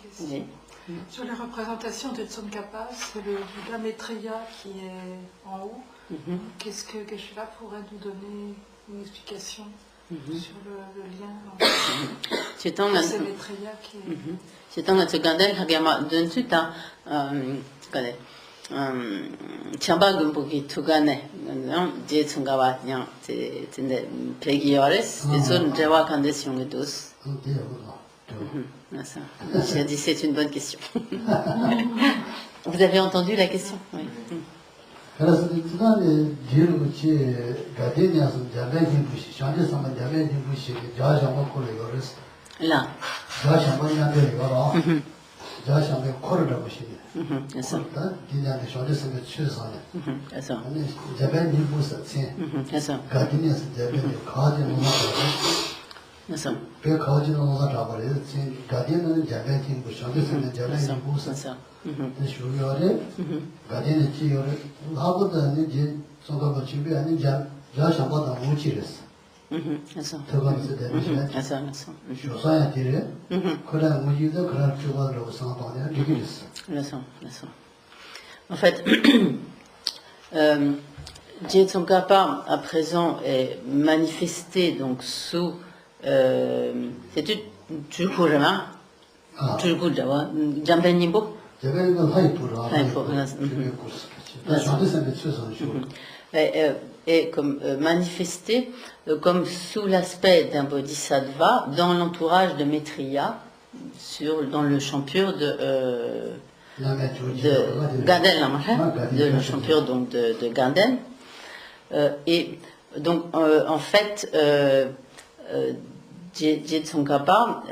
question. Oui. Sur les représentations de Tsongkhapa, c'est le Bouddha Maitreya qui est en haut. Qu'est-ce que Geshe-la pourrait nous donner une explication sur le lien entre c'est Maitreya qui est... C'est un autre gandel hagama d'un tout temps chamba gumbuki tugane non je Tsongkhapa yang c'est pegiyores et son jawa condition de tous. J'ai dit c'est une bonne question. Vous avez entendu la question? Oui. Là. En fait, Je Tsongkhapa à présent est manifesté donc sous c'est tu Kurama tu Kudawa Jamben Nimbo est comme manifesté comme sous l'aspect d'un bodhisattva dans l'entourage de Maitreya dans le champ pur de Ganden, de le champ pur donc de Ganden. Et donc en fait Je Tsongkhapa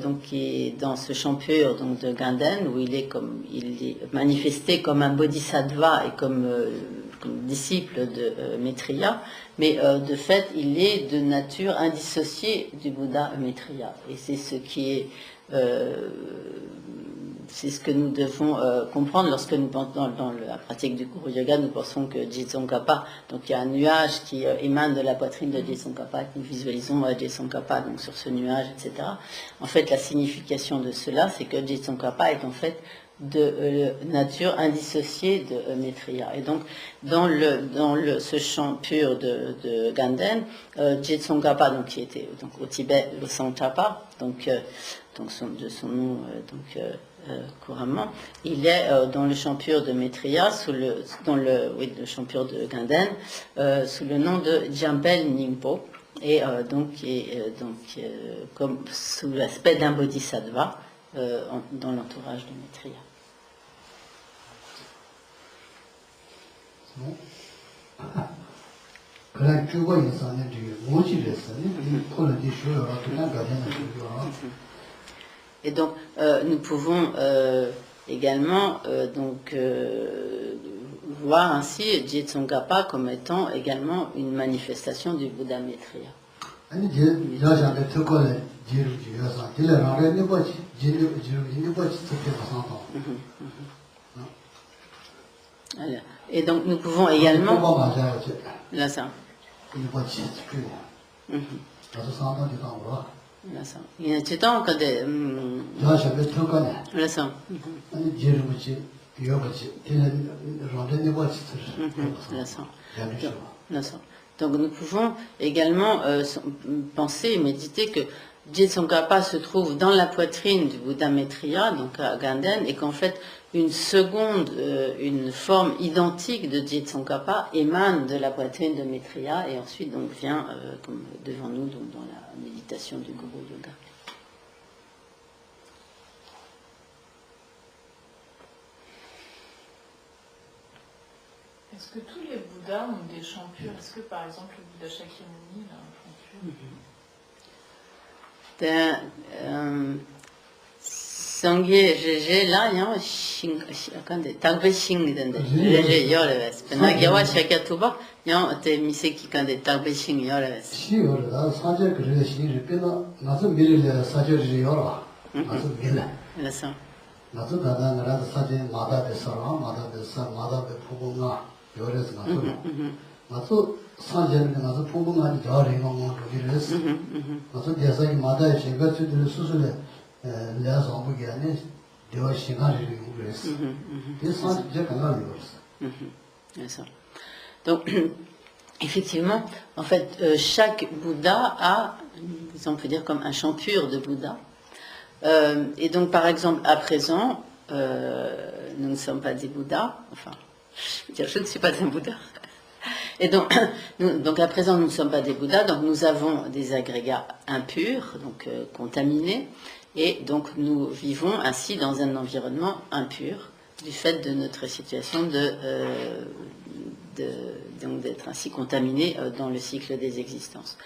donc qui est dans ce champ pur donc de Ganden où il est manifesté comme un bodhisattva et comme disciple de Maitreya, mais de fait il est de nature indissociée du Bouddha Maitreya, et c'est ce qui est c'est ce que nous devons comprendre lorsque nous pensons dans la pratique du Guru Yoga. Nous pensons que Je Tsongkhapa, donc il y a un nuage qui émane de la poitrine de Je Tsongkhapa, et nous visualisons Je Tsongkhapa donc sur ce nuage, etc. En fait, la signification de cela, c'est que Je Tsongkhapa est en fait de nature indissociée de Maitreya. Et donc, dans ce champ pur de Ganden, Je Tsongkhapa, donc qui était donc au Tibet, le Tsongkhapa, donc de son nom couramment, il est dans le champ pur de Maitreya, le champ pur de Ganden, sous le nom de Jamben Nimpo, et comme sous l'aspect d'un bodhisattva dans l'entourage de Maitreya. Et donc, nous pouvons également voir ainsi Je Tsongkhapa comme étant également une manifestation du Bouddha Maitreya. Et donc, nous pouvons également... Là, ça. Il y a un temps que des... Donc nous pouvons également penser et méditer que Je Tsongkhapa se trouve dans la poitrine du Bouddha Maitreya, donc à Ganden, et qu'en fait une forme identique de Je Tsongkhapa émane de la poitrine de Maitreya et ensuite donc vient comme devant nous donc dans la méditation du Guru Yoga. Est-ce que tous les Bouddhas ont des champs purs? Est-ce que par exemple le Bouddha Shakyamuni a un champ pur? Sangye jeje la yang akande tagbe shing dende jeje yore ves pena gyawa shakatuba yang te miseki kande tagbe shing yore ves shi yore da saje gre shing pena nazo milile saje yore nazo mile nazo nazo da ngara saje mada de sara mada be phugunga yore nazo saje nazo phugunga yore no nazo desa mada shega chudre susule le aso bu gane Deva Shingari Yugres. Des Sanjay Jakanga Yugres. Donc, effectivement, en fait, chaque Bouddha a, on peut dire, comme un champ pur de Bouddha. Et donc, par exemple, à présent, nous ne sommes pas des Bouddhas, enfin, je ne suis pas un Bouddha. Et donc, à présent, nous ne sommes pas des Bouddhas, donc nous avons des agrégats impurs, donc contaminés, et donc nous vivons ainsi dans un environnement impur, du fait de notre situation d'être ainsi contaminés dans le cycle des existences.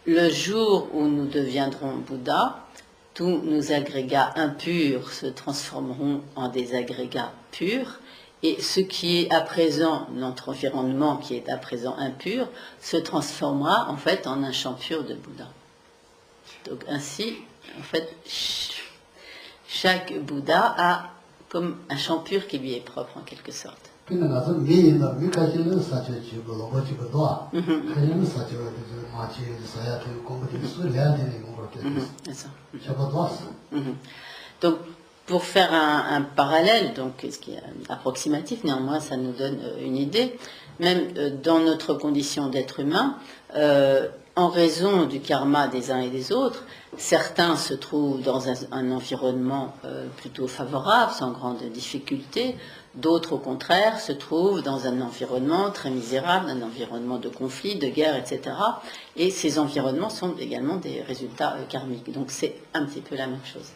Le jour où nous deviendrons Bouddha, tous nos agrégats impurs se transformeront en des agrégats purs, et ce qui est à présent, notre environnement qui est à présent impur, se transformera en fait en un champ pur de Bouddha. Donc ainsi, en fait, chaque Bouddha a comme un champ pur qui lui est propre en quelque sorte. Donc, pour faire un parallèle, donc ce qui est approximatif, néanmoins ça nous donne une idée, même dans notre condition d'être humain, en raison du karma des uns et des autres, certains se trouvent dans un environnement plutôt favorable, sans grande difficulté, d'autres au contraire se trouvent dans un environnement très misérable, un environnement de conflit, de guerre, etc. Et ces environnements sont également des résultats karmiques. Donc c'est un petit peu la même chose.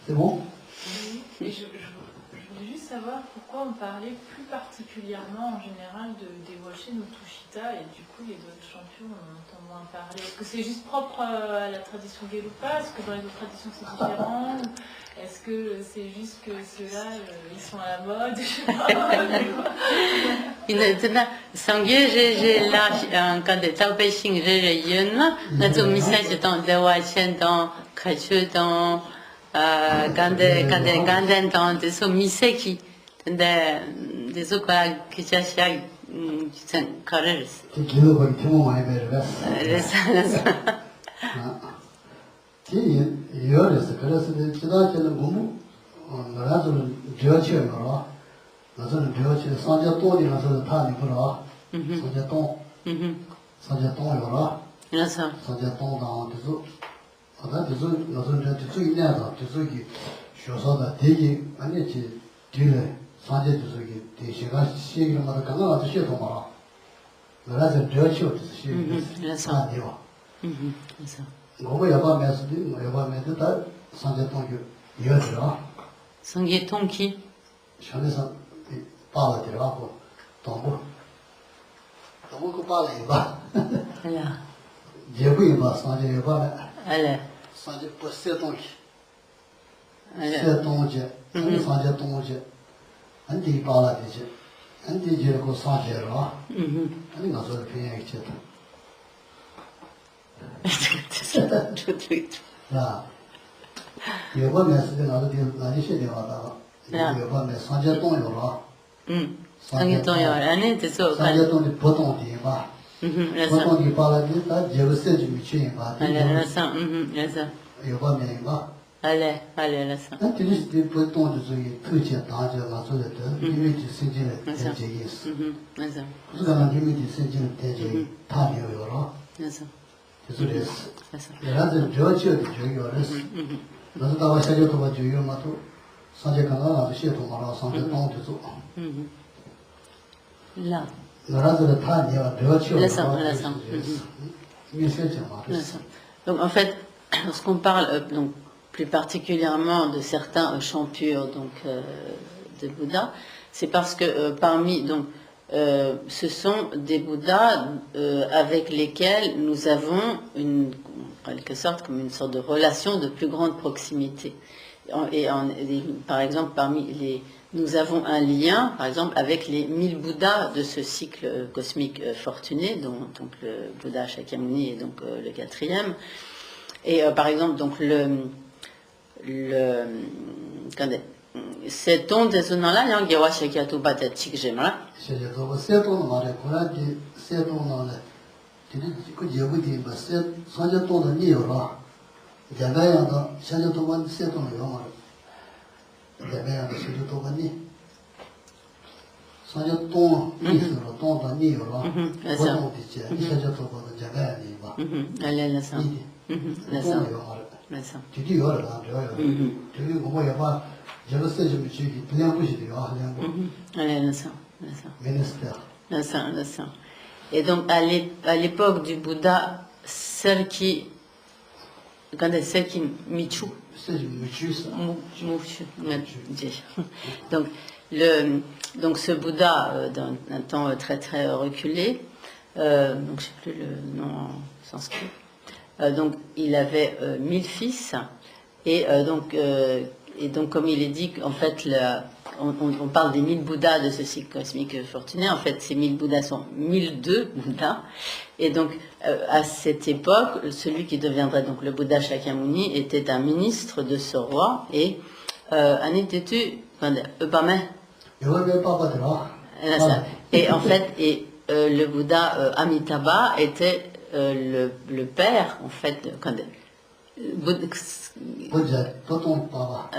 C'est bon? Oui. Et je voulais juste savoir pourquoi on parlait plus particulièrement en général de Devoshi no Tushita et du coup les autres champions on entend moins parler. Est-ce que c'est juste propre à la tradition Gelupa? Est-ce que dans les autres traditions c'est différent? Est-ce que c'est juste que ceux-là ils sont à la mode? Je sais pas. Sangye j'ai là quand des Taobeishing j'ai yun na zo message dans Devoshi dans Kachu dans Ganden dans des miseki des autres qui cherchent carrières. Sangeton qui? Donc en fait, lorsqu'on parle donc plus particulièrement de certains champs purs donc de Bouddha, c'est parce que parmi donc ce sont des Bouddhas avec lesquels nous avons en quelque sorte comme une sorte de relation de plus grande proximité. Par exemple, nous avons un lien, par exemple, avec les 1000 Bouddhas de ce cycle cosmique fortuné, donc le Bouddha Shakyamuni est donc le 4e. Et par exemple, donc cet onde de là, il y a un Gewa Shakyatu Bata Chikjemra. 야가야가 샤저 도반 세도는 영어. 야가야가 샤저 도반이 샤저 동 이스로 동도 니요로 보통 되지. 샤저 도반은 야가야니 봐. Allez, la sang. La sang. La sang. 뒤뒤 열어라. 뒤뒤 뭐뭐 야봐. 저거 쓰지 주기 그냥 보시대요. 그냥 Allez, la sang. La sang. 미니스터. La sang, la sang. Et donc, à l'époque du Bouddha, celle qui Michu, 쓰지 무치스. donc ce Bouddha, dans un temps très très reculé, donc je sais plus le nom en sanskrit, donc il avait 1000 fils, et donc comme il est dit, en fait, on parle des 1000 Bouddhas de ce cycle cosmique fortuné. En fait, ces 1000 Bouddhas sont 1002 Bouddhas. Et donc, à cette époque, celui qui deviendrait donc le Bouddha Shakyamuni était un ministre de ce roi. Et Anitetu, et en fait, le Bouddha Amitabha était le père, en fait,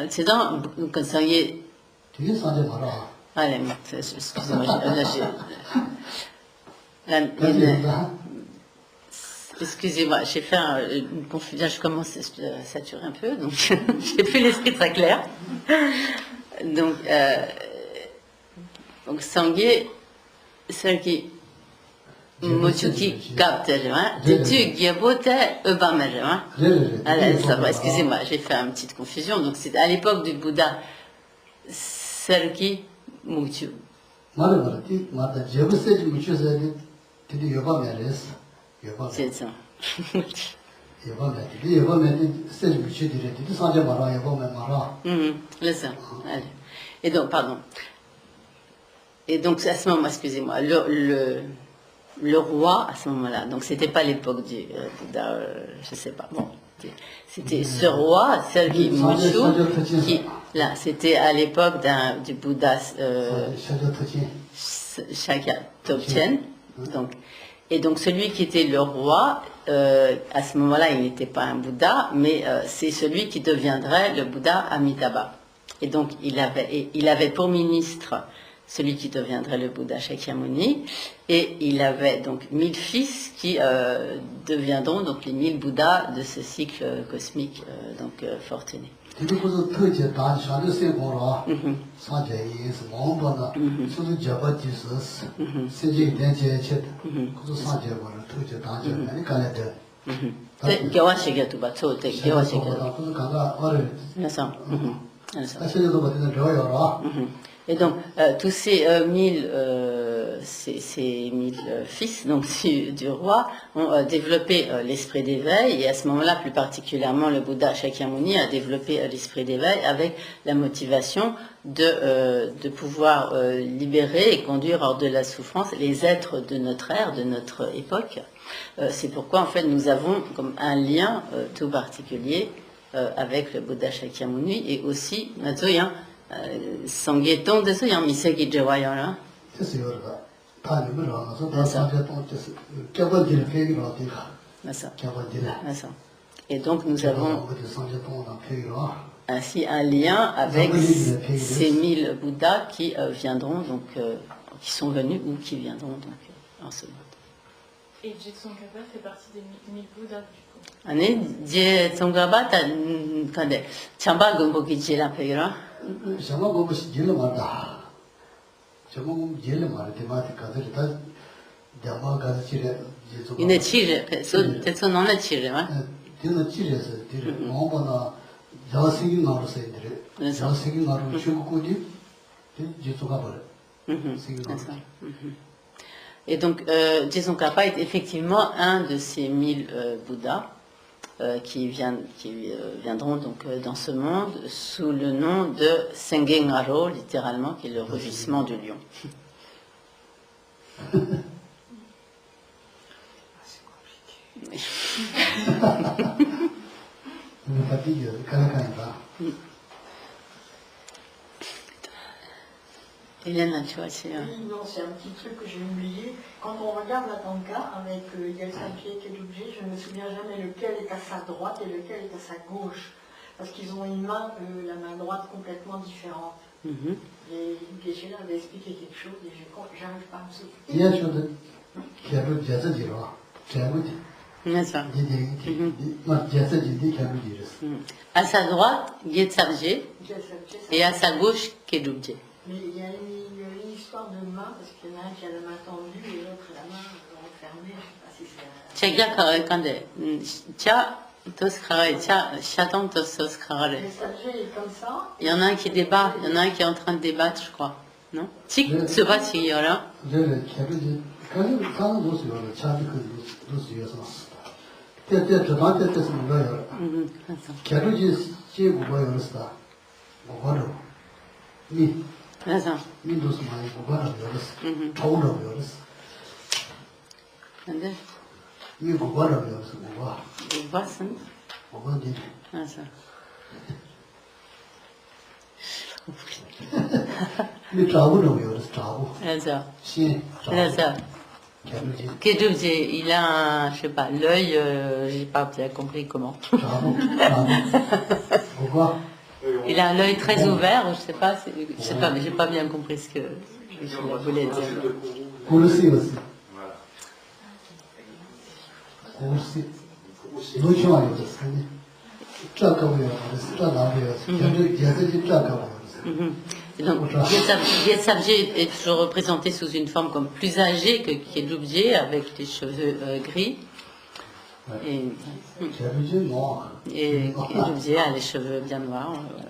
c'est dans quand ça y est. Allez, excusez-moi, excusez-moi, j'ai fait une confusion, je commence à saturer un peu, donc j'ai plus l'esprit très clair. Donc Sangye, celle qui Mochuki capte, tu Gyabote Ubamere. Allez, ça va, excusez-moi, j'ai fait une petite confusion. Donc c'est à l'époque du Bouddha, celle qui Mochu. C'est ça. Allez. Et donc, pardon. Et donc, à ce moment, excusez-moi, le roi, à ce moment-là, donc c'était pas l'époque du Bouddha, je sais pas, bon, c'était ce roi, Sergi Muchu, qui, là, c'était à l'époque du Bouddha Shakya Topchen, donc, et donc celui qui était le roi, à ce moment-là, il n'était pas un Bouddha, mais c'est celui qui deviendrait le Bouddha Amitabha. Et donc, il avait pour ministre celui qui deviendrait le Bouddha Shakyamuni, et il avait donc 1000 fils qui deviendront donc les 1000 Bouddhas de ce cycle cosmique fortuné. Et donc, tous ces 1000 fils donc, du roi ont développé l'esprit d'éveil, et à ce moment-là, plus particulièrement, le Bouddha Shakyamuni a développé l'esprit d'éveil avec la motivation de pouvoir libérer et conduire hors de la souffrance les êtres de notre ère, de notre époque. C'est pourquoi, en fait, nous avons comme un lien tout particulier avec le Bouddha Shakyamuni, et aussi, Matsuya, Sangyeton de Soyang Miseki Jawayara. Et donc nous avons ainsi un lien avec ces 1000 Bouddhas qui viendront, donc, qui sont venus ou qui viendront donc en ce monde. Et Jetsongkhapa fait partie des 1000 Bouddhas du coup. Ani Jetsongkhapa ta kande Chamba Gombo ki jela pera. Chamba Gombo si jela marda. Chamba Gombo jela marda temati kadri ta Dhamma gaza chire Jetsongkhapa. Ine chire so tetso non la chire ma. Dina chire se dire momba na jasingi naru se dire. Jasingi naru chuku di Jetsongkhapa. Et donc, Jetsongkhapa est effectivement un de ces 1000 Bouddhas qui viendront donc dans ce monde sous le nom de Sengengaro, littéralement, qui est le rugissement du lion. C'est compliqué. Hélène, tu vois, c'est... Oui, non, c'est un petit truc que j'ai oublié. Quand on regarde la tanka avec Gyaltsen et Kedubje, je ne me souviens jamais lequel est à sa droite et lequel est à sa gauche. Parce qu'ils ont une main, la main droite complètement différente. Et Geshe-la avait expliqué quelque chose et j'arrive pas à me souvenir. Il y a chose de Kyabu Gyatsa Jirwa, Kyabu À sa droite, Gyetsabje, et à sa gauche, Kedubje. Mais il y a une histoire de main, parce qu'il y en a un qui a la main tendue et l'autre la main refermée. Je ne sais pas si c'est Tchèque, quand Tcha, Toskrare, Tcha, Chaton, Toskrare. Le Sabje est comme ça. Il y en a un qui débat, il y en a un qui est en train de débattre, je crois. Non? Tic, se bat, il y a là. Il a un, je sais pas, l'œil, j'ai pas bien compris comment. Il a un œil très ouvert, je sais pas, mais j'ai pas bien compris ce que je voulais dire. Et donc, Gyetsabje est toujours représenté sous une forme comme plus âgée que Kedubje, avec des cheveux gris. Et Kedubje a les cheveux bien noirs. Voilà.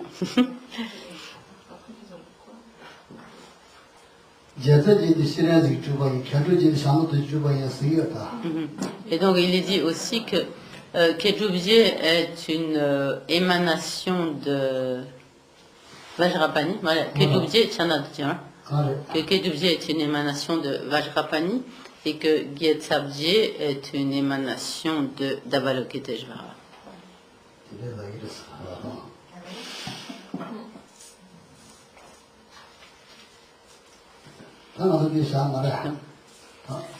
Et donc il est dit aussi que Kedubje est une émanation de Vajrapani. Voilà, Kedubje, que Kedubje est une émanation de Vajrapani et que Gyetsabje est une émanation d'Avalokiteshvara.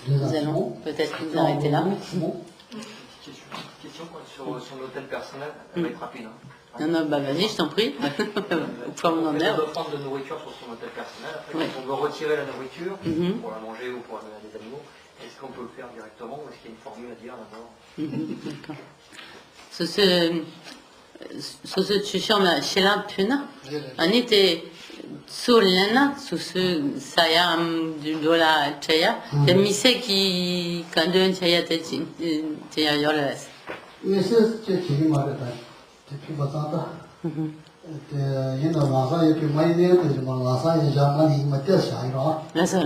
Nous allons peut-être nous arrêter là. Question sur son hôtel personnel, elle va être rapide. Non, non, bah vas-y, je t'en prie. Au point où on en est. On doit prendre de nourriture sur son hôtel personnel. Après, quand on veut retirer la nourriture, pour la manger ou pour la donner à des animaux, est-ce qu'on peut le faire directement ou est-ce qu'il y a une formule à dire d'abord? D'accord. Så Chushona Shela Puna, Anite Solena, Susu Sayam du Dola Chaya, le Mise qui, quand un Chaya Tia Yolas. Mrs. Chimara, Tipibata, you know, Lasa, you can my name is Malasa, and Jamani, Matilsa, you know, That's all.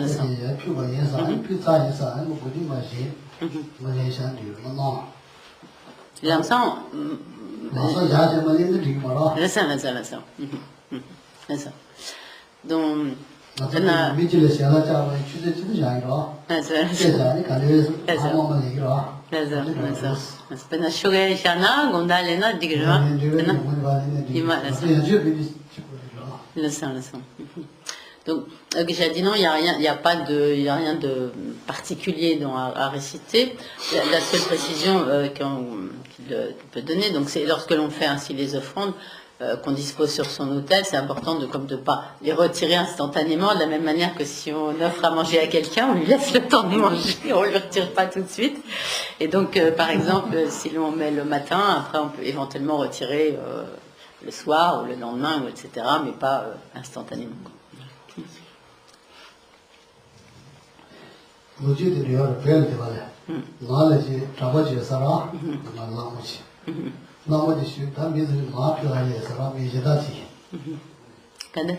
Cuba, yes, I'm Pizza, yes, I'm a good machine, Malaysian, you know. L'ensemble. Lasa, Yajamali, the Dimara. Listen. Donc, Vigilance, Yalacha, I choose it to the Jairo. that's Pena Sugar Shana, Gondalena, Digra. Donc, j'ai dit non, il n'y a rien de particulier à réciter. La seule précision qu'il peut donner, donc c'est lorsque l'on fait ainsi les offrandes qu'on dispose sur son autel, c'est important de ne pas les retirer instantanément, de la même manière que si on offre à manger à quelqu'un, on lui laisse le temps de manger, on ne le retire pas tout de suite. Et donc, par exemple, si l'on met le matin, après on peut éventuellement retirer le soir ou le lendemain, etc., mais pas instantanément. Kada?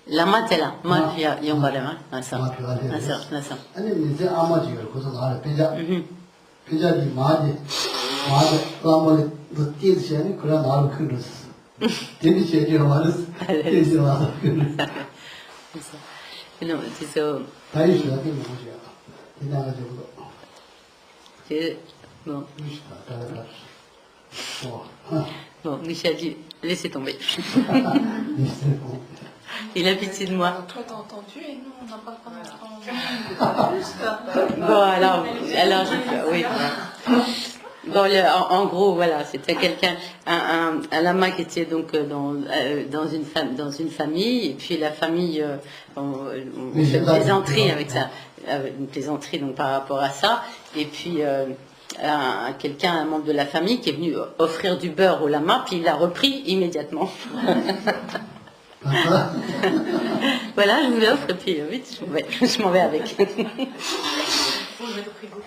Lama tela, ma yung barema, nasa. Et, bon. Bon, Michel dit, laissez tomber. Il a pitié de moi. Toi, t'as entendu et nous, on n'a pas entendu. Bon, alors oui. Bon, en gros, voilà, c'était quelqu'un, un lama qui était donc dans une famille, et puis la famille, on fait une plaisanterie avec ça, une plaisanterie donc par rapport à ça, et puis un membre de la famille qui est venu offrir du beurre au lama, puis il l'a repris immédiatement. Voilà, je vous l'offre, et puis vite, je m'en vais avec. Faut le mettre au frigo.